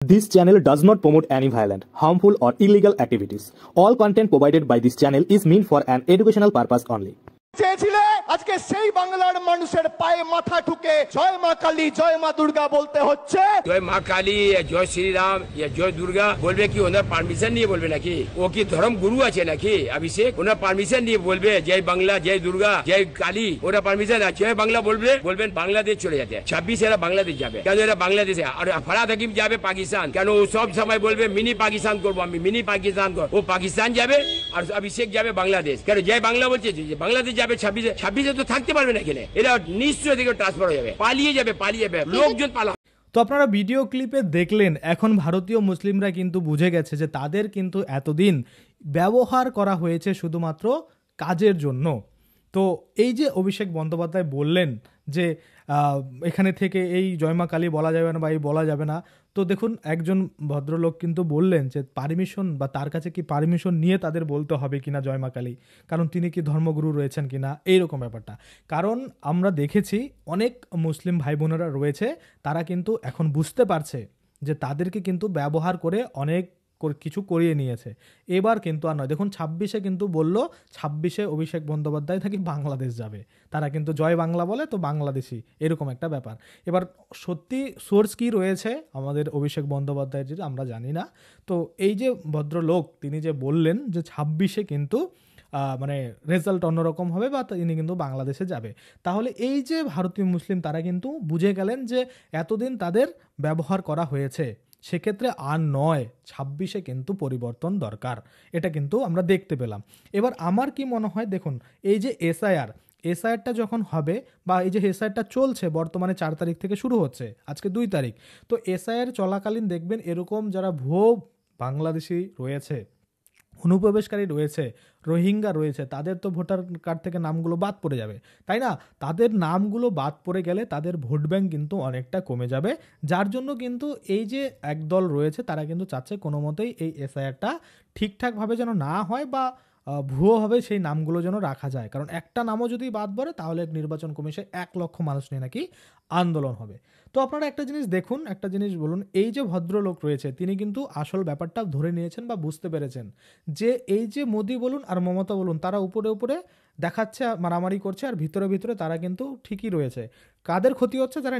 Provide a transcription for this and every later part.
This channel does not promote any violent, harmful, or illegal activities. All content provided by this channel is meant for an educational purpose only. চেয়েছিলে আজকে সেই বাংলার মানুষের পায়ে মাথা ঠুকে জয় মা কালী জয় মা দুর্গা বলতে হচ্ছে। জয় মা কালী জয় শ্রীরাম জয় দুর্গা বলবে কি ওনার পারমিশন নিয়ে বলবে নাকি? ও কি ধর্ম গুরু আছে নাকি? অভিষেক ওনার পারমিশন নিয়ে বলবে জয় বাংলা জয় দুর্গা জয় কালী? ওরা পারমিশন আছে? জয় বাংলা বলবেন বাংলাদেশ চলে যাবে 26 এরা বাংলাদেশ যাবে কেন? এরা বাংলাদেশে আর ফারাদ হাকিম যাবে পাকিস্তান কেন? ও সব সময় বলবে মিনি পাকিস্তান করবো আমি, মিনি পাকিস্তান করবো। ও পাকিস্তান যাবে আর অভিষেক যাবে বাংলাদেশ কেন? জয় বাংলা বলছে যে বাংলাদেশ যাবে 26 তো থাকতে পারবে না এখানে, এরা নিশ্চয়ই দিকে ট্রান্সফার হয়ে যাবে, পালিয়ে যাবে লোকজন পালা। তো আপনারা ভিডিও ক্লিপে দেখলেন, এখন ভারতীয় মুসলিমরা কিন্তু বুঝে গেছে যে তাদের কিন্তু এতদিন ব্যবহার করা হয়েছে শুধুমাত্র কাজের জন্য। তো এই যে অভিষেক বন্দ্যোপাধ্যায় বললেন যে এখানে থেকে এই জয়মা কালী বলা যাবে না বা এই বলা যাবে না, তো দেখুন একজন ভদ্রলোক কিন্তু বললেন যে পারমিশন বা তার কাছে কি পারমিশন নিয়ে তাদের বলতে হবে কিনা জয়মা কালী, কারণ তিনি কি ধর্মগুরু রয়েছেন কিনা, এইরকম ব্যাপারটা। কারণ আমরা দেখেছি অনেক মুসলিম ভাই বোনেরা রয়েছে, তারা কিন্তু এখন বুঝতে পারছে যে তাদেরকে কিন্তু ব্যবহার করে অনেক কিছু করিয়ে নিয়েছে। এবার কিন্তু আর নয়, দেখুন 26-এ কিন্তু বললো 26-এ অভিষেক বন্দ্যোপাধ্যায় নাকি বাংলাদেশ যাবে, তারা কিন্তু জয় বাংলা বলে তো বাংলাদেশি, এরকম একটা ব্যাপার। এবার সত্যি সোর্স কি রয়েছে আমাদের অভিষেক বন্দ্যোপাধ্যায়ের যেটা আমরা জানি না। তো এই যে ভদ্রলোক তিনি যে বললেন যে 26-এ কিন্তু মানে রেজাল্ট অন্যরকম হবে বা তিনি কিন্তু বাংলাদেশে যাবে, তাহলে এই যে ভারতীয় মুসলিম তারা কিন্তু বুঝে গেলেন যে এতদিন তাদের ব্যবহার করা হয়েছে, সেক্ষেত্রে আর নয় 26-এ কিন্তু পরিবর্তন দরকার, এটা কিন্তু আমরা দেখতে পেলাম। এবার আমার কি মনে হয়, দেখুন এই যে এসআইআরটা যখন হবে বা এই যে এসআইআরটা চলছে বর্তমানে 4 তারিখ থেকে শুরু হচ্ছে, আজকে 2 তারিখ, তো এসআইআর চলাকালীন দেখবেন এরকম যারা ভুয়ো বাংলাদেশি রয়েছে, অনুপ্রবেশকারী রয়েছে, রোহিঙ্গা রয়েছে, তাদের তো ভোটার কার্ড থেকে নামগুলো বাদ পড়ে যাবে, তাই না? তাদের নামগুলো বাদ পড়ে গেলে তাদের ভোট ব্যাংক কিন্তু অনেকটা কমে যাবে, যার জন্য কিন্তু এই যে একদল রয়েছে তারা কিন্তু চাচ্ছে কোনো মতেই এই এসআইআরটা ঠিকঠাকভাবে যেন না হয় বা ভুয়োভাবে সেই নামগুলো যেন রাখা যায়, কারণ একটা নামও যদি বাদ পড়ে তাহলে নির্বাচন কমিশন 1 লক্ষ মানুষ নিয়ে নাকি আন্দোলন হবে। তো আপনারা একটা জিনিস দেখুন, একটা জিনিস বলুন, এই যে ভদ্রলোক রয়েছে তিনি কিন্তু আসল ব্যাপারটা ধরে নিয়েছেন বা বুঝতে পেরেছেন যে এই যে মোদি বলুন আর মমতা বলুন তারা উপরে দেখাচ্ছে মারামারি করছে আর ভিতরে তারা কিন্তু ঠিকই রয়েছে। কাদের ক্ষতি হচ্ছে? যারা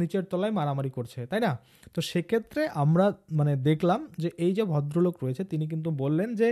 নিচের তলায় মারামারি করছে, তাই না? তো সেক্ষেত্রে আমরা মানে দেখলাম যে এই যে ভদ্রলোক রয়েছে তিনি কিন্তু বললেন যে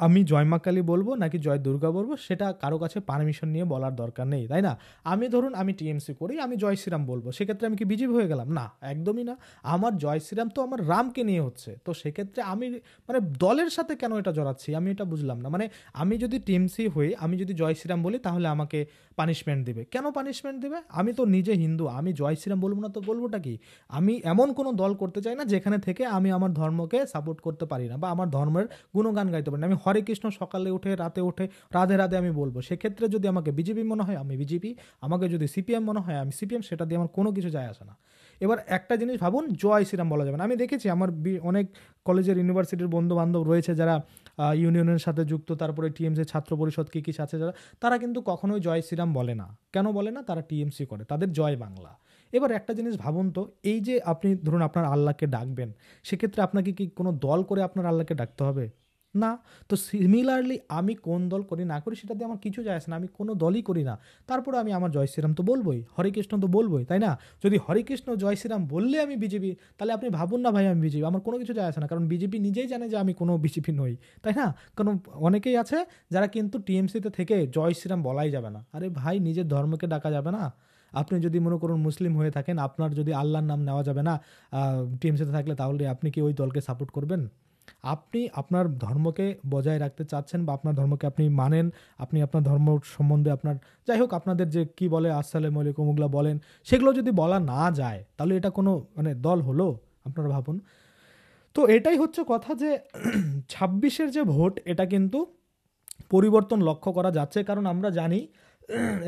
আমি জয় মা কালী বলবো নাকি জয় দুর্গা বলবো সেটা কারো কাছে পারমিশন নিয়ে বলার দরকার নেই, তাই না? আমি ধরুন আমি টিএমসি করি, আমি জয় শ্রীরাম বলবো, সেক্ষেত্রে আমি কি বিজেপি হয়ে গেলাম? না, একদমই না। আমার জয় শ্রীরাম তো আমার রামকে নিয়ে হচ্ছে, তো সেক্ষেত্রে আমি মানে দলের সাথে কেন এটা জড়াচ্ছি আমি এটা বুঝলাম না। মানে আমি যদি টিএমসি হই, আমি যদি জয় শ্রীরাম বলি তাহলে আমাকে পানিশমেন্ট দেবে কেন? পানিশমেন্ট দেবে, আমি তো নিজে হিন্দু, আমি জয় শ্রীরাম বলবো না তো বলবোটা কি? আমি এমন কোনো দল করতে চাই না যেখানে থেকে আমি আমার ধর্মকে সাপোর্ট করতে পারি না বা আমার ধর্মের গুণগান গাইতে পারি না। আমি হরে কৃষ্ণ সকালে উঠে রাতে উঠে রাধে রাধে আমি বলবো, সেক্ষেত্রে যদি আমাকে বিজেপি মনে হয় আমি বিজেপি, আমাকে যদি সিপিএম মনে হয় আমি সিপিএম, সেটা দিয়ে আমার কোনো কিছু যায় আসে না। এবার একটা জিনিস ভাবুন, জয় শ্রীরাম বলা যাবে না। আমি দেখেছি আমার অনেক কলেজের ইউনিভার্সিটির বন্ধু বান্ধব রয়েছে যারা ইউনিয়নের সাথে যুক্ত, তারপরে টিএমসি ছাত্র পরিষদ কি আছে যারা, তারা কিন্তু কখনোই জয় শ্রীরাম বলে না। কেন বলে না? তারা টিএমসি করে, তাদের জয় বাংলা। এবার একটা জিনিস ভাবুন তো, এই যে আপনি ধরুন আপনার আল্লাহকে ডাকবেন, সেক্ষেত্রে আপনাকে কি কোনো দল করে আপনার আল্লাহকে ডাকতে হবে? না। তো সিমিলারলি আমি কোন দল করি না করি সেটা দিয়ে আমার কিছু যায় আসে না, আমি কোনো দলই করি না, তারপরে আমি আমার জয় শ্রীরাম তো বলবোই, হরে কৃষ্ণ তো বলবোই, তাই না? যদি হরে কৃষ্ণ জয় শ্রীরাম বললে আমি বিজেপি, তাহলে আপনি ভাবুন না ভাই আমি বিজেপি, আমার কোনো কিছু যায় আসে না, কারণ বিজেপি নিজেই জানে যে আমি কোনো বিজেপি নই, তাই না? কারণ অনেকেই আছে যারা কিন্তু টিএমসিতে থেকে জয় শ্রীরাম বলাই যাবে না। আরে ভাই, নিজের ধর্মকে ডাকা যাবে না? আপনি যদি মনে করুন মুসলিম হয়ে থাকেন, আপনার যদি আল্লাহর নাম নেওয়া যাবে না টিএমসিতে থাকলে, তাহলে আপনি কি ওই দলকে সাপোর্ট করবেন? আপনি আপনার ধর্মকে বজায় রাখতে চাচ্ছেন বা আপনার ধর্মকে আপনি মানেন, আপনি আপনার ধর্ম সম্বন্ধে আপনার যাই হোক আপনাদের যে কি বলে আসসালামু আলাইকুম ওগুলা বলেন, সেগুলো যদি বলা না যায় তাহলে এটা কোনো মানে দল হলো? আপনারা ভাবুন। তো এটাই হচ্ছে কথা যে 26-এর যে ভোট, এটা কিন্তু পরিবর্তন লক্ষ্য করা যাচ্ছে, কারণ আমরা জানি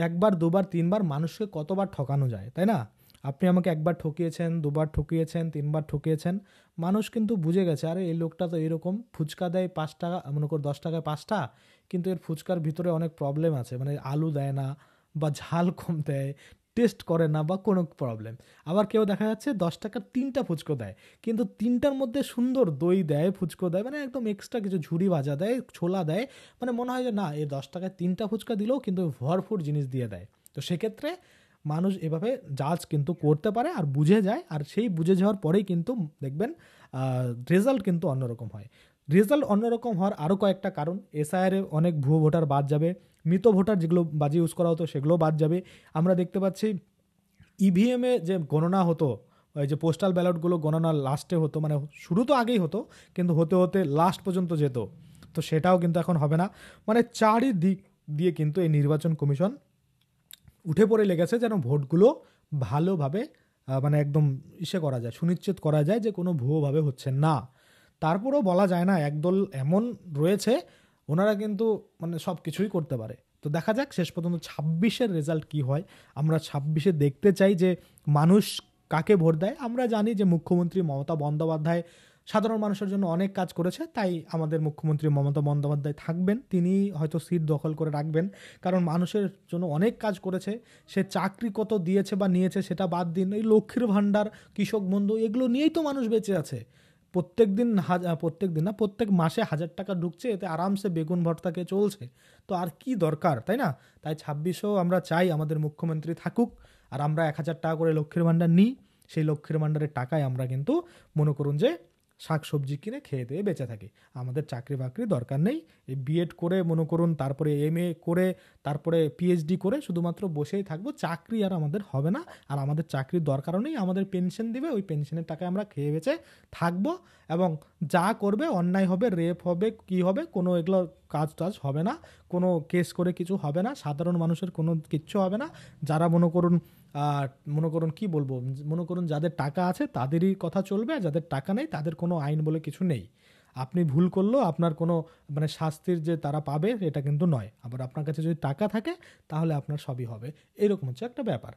একবার দুবার তিনবার মানুষকে কতবার ঠকানো যায়, তাই না? আপনি আমাকে একবার ঠকিয়েছেন, দুবার ঠকিয়েছেন, তিনবার ঠকিয়েছেন, মানুষ কিন্তু বুঝে গেছে আরে এই লোকটা তো এরকম, ফুচকা দেয় 5 টাকা, মনে কর 10 টাকায় 5টা, কিন্তু এর ফুচকার ভিতরে অনেক প্রবলেম আছে, মানে আলু দেয় না বা ঝাল কম দেয়, টেস্ট করে না বা কোনো প্রবলেম। আবার কেউ দেখা যাচ্ছে 10 টাকার 3টা ফুচকো দেয়, কিন্তু 3টার মধ্যে সুন্দর দই দেয়, ফুচকো দেয়, মানে একদম এক্সট্রা কিছু ঝুড়ি ভাজা দেয়, ছোলা দেয়, মানে মনে হয় যে না, এই 10 টাকায় 3টা ফুচকা দিলেও কিন্তু ভরপুর জিনিস দিয়ে দেয়। তো সেক্ষেত্রে মানুষ এভাবে জাজ কিন্তু করতে পারে আর বুঝে যায়, আর সেই বুঝে যাওয়ার পরেই কিন্তু দেখবেন রেজাল্ট কিন্তু অন্যরকম হয়। রেজাল্ট অন্যরকম হওয়ার আরও কয়েকটা কারণ, এসআইআরে অনেক ভুয়ো ভোটার বাদ যাবে, মৃত ভোটার যেগুলো বাজি ইউজ করা হতো সেগুলো বাদ যাবে। আমরা দেখতে পাচ্ছি ইভিএমে যে গণনা হতো, ওই যে পোস্টাল ব্যালটগুলো গণনা লাস্টে হতো, মানে শুরু তো আগেই হতো কিন্তু হতে হতে লাস্ট পর্যন্ত যেত, তো সেটাও কিন্তু এখন হবে না। মানে চারিদিক দিয়ে কিন্তু এই নির্বাচন কমিশন উঠে পড়ে লেগেছে যেন ভোটগুলো ভালোভাবে মানে একদম করা যায়, সুনিশ্চিত করা যায় যে কোনো ভুয়োভাবে হচ্ছে না। তারপরেও বলা যায় না, একদল এমন রয়েছে ওনারা কিন্তু মানে সব কিছুই করতে পারে। তো দেখা যাক শেষ পর্যন্ত 26-এর রেজাল্ট কি হয়। আমরা 26-এ দেখতে চাই যে মানুষ কাকে ভোট দেয়। আমরা জানি যে মুখ্যমন্ত্রী মমতা বন্দ্যোপাধ্যায় সাধারণ মানুষের জন্য অনেক কাজ করেছে, তাই আমাদের মুখ্যমন্ত্রী মমতা বন্দ্যোপাধ্যায় থাকবেন, তিনি হয়তো সিট দখল করে রাখবেন, কারণ মানুষের জন্য অনেক কাজ করেছে। সে চাকরি কত দিয়েছে বা নিয়েছে সেটা বাদ দিন, এই লক্ষ্মীর ভাণ্ডার, কৃষক বন্ধু, এগুলো নিয়েই তো মানুষ বেঁচে আছে। প্রত্যেক মাসে 1000 টাকা ঢুকছে, এতে আরামসে বেগুন ভর্তাকে চলছে। তো আর কি দরকার, তাই না? তাই 26-এও আমরা চাই আমাদের মুখ্যমন্ত্রী থাকুক, আর আমরা 1000 টাকা করে লক্ষ্মীর ভাণ্ডার নিই, সেই লক্ষ্মীর ভাণ্ডারের টাকায় আমরা কিন্তু মনে করুন যে শাক সবজি কিনে খেয়ে দিয়ে বেঁচে থাকি। আমাদের চাকরি বাকরি দরকার নেই, এই বিএড করে মনে করুন, তারপরে এমএ করে, তারপরে পিএইচডি করে শুধুমাত্র বসেই থাকবো, চাকরি আর আমাদের হবে না। আর আমাদের চাকরির দরকারও নেই, আমাদের পেনশন দিবে, ওই পেনশনের টাকায় আমরা খেয়ে বেঁচে থাকবো, এবং যা করবে অন্যায় হবে, রেপ হবে, কি হবে, কোনো এগুলো কাজ টাজ হবে না, কোনো কেস করে কিছু হবে না, সাধারণ মানুষের কোনো কিচ্ছু হবে না। যারা মনে করুন কি বলবো, মনে করুন যাদের টাকা আছে তাদেরই কথা চলবে, আর যাদের টাকা নেই তাদের কোনো আইন বলে কিছু নেই। আপনি ভুল করলেও আপনার কোনো মানে শাস্তির যে তারা পাবে এটা কিন্তু নয়। আবার আপনার কাছে যদি টাকা থাকে তাহলে আপনার সবই হবে, এরকম হচ্ছে একটা ব্যাপার।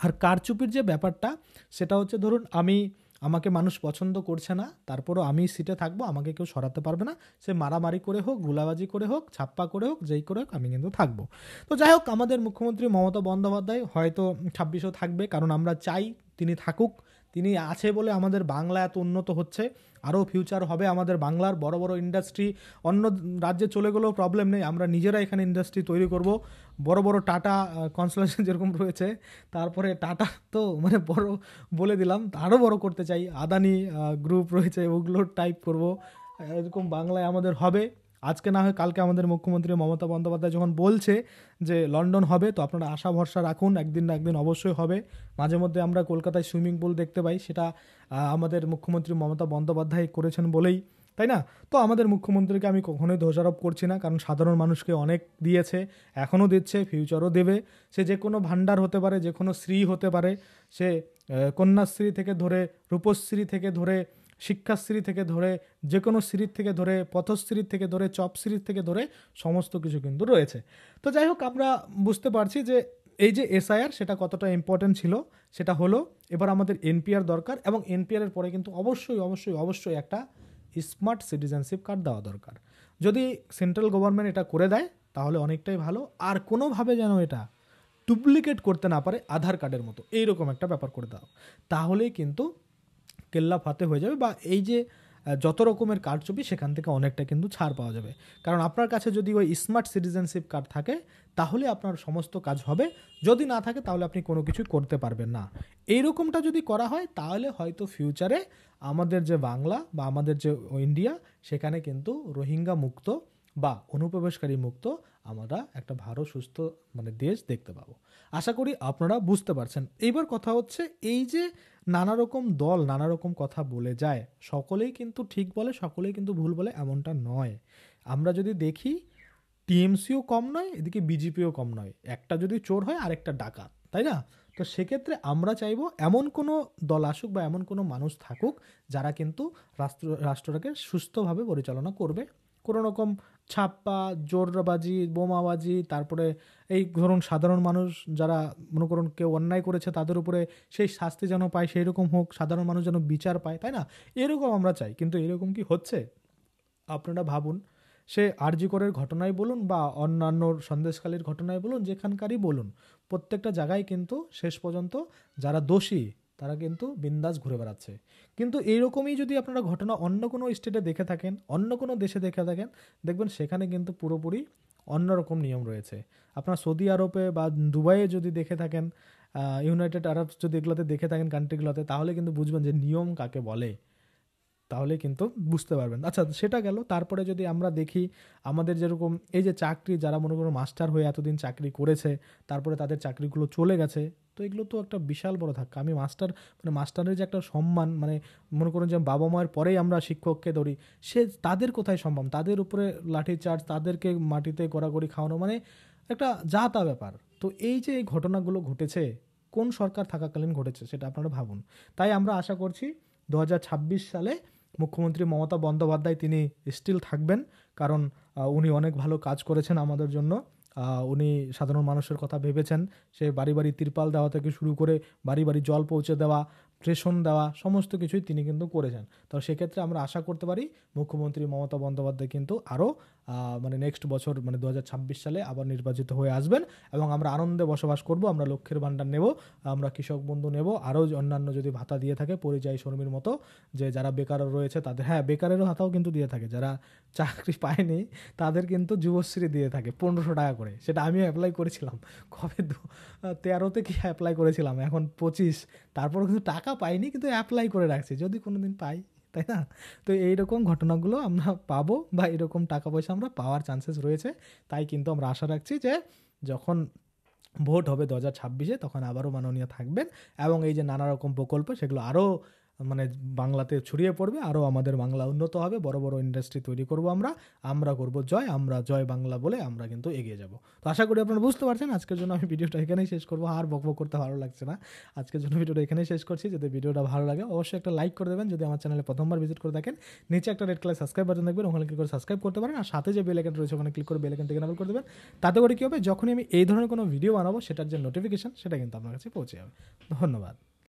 আর কারচুপির যে ব্যাপারটা, সেটা হচ্ছে ধরুন আমাকে মানুষ পছন্দ করছে না, তারপরও আমি সিটে থাকবো, আমাকে কেউ সরাতে পারবে না, সে মারামারি করে হোক, গুলাবাজি করে হোক, ছাপ্পা করে হোক, যেই করে হোক, আমি কিন্তু থাকবো। তো যাই হোক, আমাদের মুখ্যমন্ত্রী মমতা বন্দ্যোপাধ্যায় হয়তো 26-ও থাকবে, কারণ আমরা চাই তিনি থাকুক। তিনি আছে বলে আমাদের বাংলা এত উন্নত হচ্ছে, আরও ফিউচার হবে আমাদের বাংলার। বড় বড় ইন্ডাস্ট্রি অন্য রাজ্যে চলে গেলেও প্রবলেম নেই, আমরা নিজেরা এখানে ইন্ডাস্ট্রি তৈরি করব। বড় বড় টাটা কনস্টেলেশন যেরকম রয়েছে, তারপরে টাটা তো মানে বড় বলে দিলাম, আরও বড় করতে চাই, আদানি গ্রুপ রয়েছে, ওগুলোর টাইপ করব, এরকম বাংলায় আমাদের হবে। আজকে না হয় কালকে আমাদের মুখ্যমন্ত্রী মমতা বন্দ্যোপাধ্যায় যখন বলছে যে লন্ডন হবে, তো আপনারা আশা ভরসা রাখুন, একদিন না একদিন অবশ্যই হবে। মাঝে মধ্যে আমরা কলকাতায় সুইমিং পুল দেখতে পাই, সেটা আমাদের মুখ্যমন্ত্রী মমতা বন্দ্যোপাধ্যায় করেছেন বলেই, তাই না? তো আমাদের মুখ্যমন্ত্রীকে আমি কখনোই দোষারোপ করছি না, কারণ সাধারণ মানুষকে অনেক দিয়েছে, এখনও দিচ্ছে, ফিউচারও দেবে। সে যে কোনো ভাণ্ডার হতে পারে, যে কোনো শ্রী হতে পারে, সে কন্যাশ্রী থেকে ধরে, রূপশ্রী থেকে ধরে, শিক্ষাশ্রী থেকে ধরে, যে কোনো শ্রীর থেকে ধরে, পথশ্রীর থেকে ধরে, চপশ্রীর থেকে ধরে, সমস্ত কিছু কিন্তু রয়েছে। তো যাই হোক, আমরা বুঝতে পারছি যে এই যে এসআইআর সেটা কতটা ইম্পর্টেন্ট ছিল, সেটা হলো। এবার আমাদের এনপিআর দরকার, এবং এনপিআরের পরে কিন্তু অবশ্যই অবশ্যই অবশ্যই একটা স্মার্ট সিটিজেনশিপ কার্ড দেওয়া দরকার। যদি সেন্ট্রাল গভর্নমেন্ট এটা করে দেয় তাহলে অনেকটাই ভালো, আর কোনোভাবে যেন এটা ডুপ্লিকেট করতে না পারে আধার কার্ডের মতো, এইরকম একটা ব্যাপার করে দাও, তাহলেই কিন্তু কেল্লা ফাতে হয়ে যাবে, বা এই যে যত রকমের কারচুপি সেখান থেকে অনেকটা কিন্তু ছাড় পাওয়া যাবে। কারণ আপনার কাছে যদি ওই স্মার্ট সিটিজেনশিপ কার্ড থাকে তাহলে আপনার সমস্ত কাজ হবে, যদি না থাকে তাহলে আপনি কোনো কিছুই করতে পারবেন না। এইরকমটা যদি করা হয় তাহলে হয়তো ফিউচারে আমাদের যে বাংলা বা আমাদের যে ইন্ডিয়া, সেখানে কিন্তু রোহিঙ্গা মুক্ত বা অনুপ্রবেশকারী মুক্ত আমরা একটা ভালো সুস্থ মানে দেশ দেখতে পাবো। আশা করি আপনারা বুঝতে পারছেন। এইবার কথা হচ্ছে, এই যে নানা রকম দল নানা রকম কথা বলে যায়, সকলেই কিন্তু ঠিক বলে, সকলেই কিন্তু ভুল বলে এমনটা নয়। আমরা যদি দেখি, টিএমসিও কম নয়, এদিকে বিজেপিও কম নয়। একটা যদি চোর হয় আরেকটা ডাকাত, তাই না? তো সেক্ষেত্রে আমরা চাইবো এমন কোনো দল আসুক বা এমন কোনো মানুষ থাকুক যারা কিন্তু রাষ্ট্রটাকে সুস্থভাবে পরিচালনা করবে। কোনো রকম ছাপ্পা, জোরবাজি, বোমাবাজি, তারপরে এই ধরুন সাধারণ মানুষ যারা মনে করুন কেউ অন্যায় করেছে তাদের উপরে সেই শাস্তি যেন পায়, সেই রকম হোক, সাধারণ মানুষ যেন বিচার পায়, তাই না? এরকম আমরা চাই। কিন্তু এরকম কি হচ্ছে? আপনারা ভাবুন, সে আরজি করের ঘটনাই বলুন বা অন্যান্য সন্দেশখালীর ঘটনাই বলুন, যেখানকারই বলুন, প্রত্যেকটা জায়গায় কিন্তু শেষ পর্যন্ত যারা দোষী তারা কিন্তু বিন্দাস ঘুরে বেড়াচ্ছে। কিন্তু এইরকমই যদি আপনারা ঘটনা অন্য কোনো স্টেটে দেখে থাকেন, অন্য কোনো দেশে দেখে থাকেন, দেখবেন সেখানে কিন্তু পুরোপুরি অন্যরকম নিয়ম রয়েছে। আপনার সৌদি আরবে বা দুবাইয়ে যদি দেখে থাকেন, ইউনাইটেড আরব যদি এগুলোতে দেখে থাকেন কান্ট্রিগুলোতে, তাহলে কিন্তু বুঝবেন যে নিয়ম কাকে বলে, তাহলে কিন্তু বুঝতে পারবেন। আচ্ছা, সেটা গেল। তারপরে যদি আমরা দেখি আমাদের যেরকম এই যে চাকরি, যারা মনে করো মাস্টার হয়ে এতদিন চাকরি করেছে, তারপরে তাদের চাকরিগুলো চলে গেছে, তো এগুলো তো একটা বিশাল বড় ধাক্কা। আমি মাস্টার মানে মাস্টারের যে একটা সম্মান, মানে মনে করুন যে বাবা মায়ের পরেই আমরা শিক্ষককে ধরি, সে তাদের কোথায় সম্মান, তাদের উপরে লাঠিচার্জ, তাদেরকে মাটিতে গড়াগড়ি খাওয়ানো, মানে একটা যা তা ব্যাপার। তো এই যে এই ঘটনাগুলো ঘটেছে কোন সরকার থাকাকালীন ঘটেছে সেটা আপনারা ভাবুন। তাই আমরা আশা করছি 2026 সালে মুখ্যমন্ত্রী মমতা বন্দ্যোপাধ্যায় তিনি স্টিল থাকবেন, কারণ উনি অনেক ভালো কাজ করেছেন আমাদের জন্য। উনি সাধারণ মানুষের কথা ভেবেছেন, সে বাড়ি বাড়ি তিরপাল দেওয়া থেকে শুরু করে বাড়ি বাড়ি জল পৌঁছে দেওয়া, রেশন দেওয়া, সমস্ত কিছুই তিনি কিন্তু করেছেন। তো সেক্ষেত্রে আমরা আশা করতে পারি মুখ্যমন্ত্রী মমতা বন্দ্যোপাধ্যায় কিন্তু আরও মানে নেক্সট বছর মানে 2026 সালে আবার নির্বাচিত হয়ে আসবেন, এবং আমরা আনন্দে বসবাস করব। আমরা লক্ষ্যের ভাণ্ডার নেব, আমরা কৃষক বন্ধু নেব, আরও অন্যান্য যদি ভাতা দিয়ে থাকে পরিযায়ী শ্রমির মতো, যে যারা বেকার রয়েছে তাদের, হ্যাঁ বেকারেরও ভাতাও কিন্তু দিয়ে থাকে, যারা চাকরি পায়নি তাদের কিন্তু যুবশ্রী দিয়ে থাকে 1500 টাকা করে। সেটা আমিও অ্যাপ্লাই করেছিলাম, কবে 13তে কি অ্যাপ্লাই করেছিলাম, এখন 25, তারপরও কিন্তু টাকা পাইনি, কিন্তু অ্যাপ্লাই করে রাখছি যদি কোনো দিন পাই, তাই না? তো এইরকম ঘটনাগুলো আমরা পাবো বা এরকম টাকা পয়সা আমরা পাওয়ার চান্সেস রয়েছে। তাই কিন্তু আমরা আশা রাখছি যে যখন ভোট হবে 2026-এ তখন আবারও মাননীয় থাকবেন, এবং এই যে নানা রকম প্রকল্প সেগুলো আরও মানে বাংলাতে ছড়িয়ে পড়বে, আরও আমাদের বাংলা উন্নত হবে, বড় বড় ইন্ডাস্ট্রি তৈরি করব আমরা করব জয়, আমরা জয় বাংলা বলে আমরা কিন্তু এগিয়ে যাব। তো আশা করি আপনারা বুঝতে পারছেন। আজকের জন্য আমি ভিডিওটা এখানেই শেষ করবো, আর বকবক করতে ভালো লাগছে না, আজকের জন্য ভিডিওটা এখানেই শেষ করছি। যদি ভিডিওটা ভালো লাগে অবশ্যই একটা লাইক করে দেবেন, যদি আমার চ্যানেলে প্রথমবার ভিজিট করে থাকেন নিচে একটা রেড কালার সাবস্ক্রাইব বাটন দেখবেন, ওখানে ক্লিক করে সাবস্ক্রাইব করতে পারেন, আর সাথে যে বেল আইকন রয়েছে ওখানে ক্লিক করে বেল আইকন থেকে এনেবল করে দেবেন। তাতে করে কী হবে, যখনই আমি এই ধরনের কোনো ভিডিও বানাবো সেটার যে নোটিফিকেশন সেটা কিন্তু আপনার কাছে পৌঁছে যাবে। ধন্যবাদ।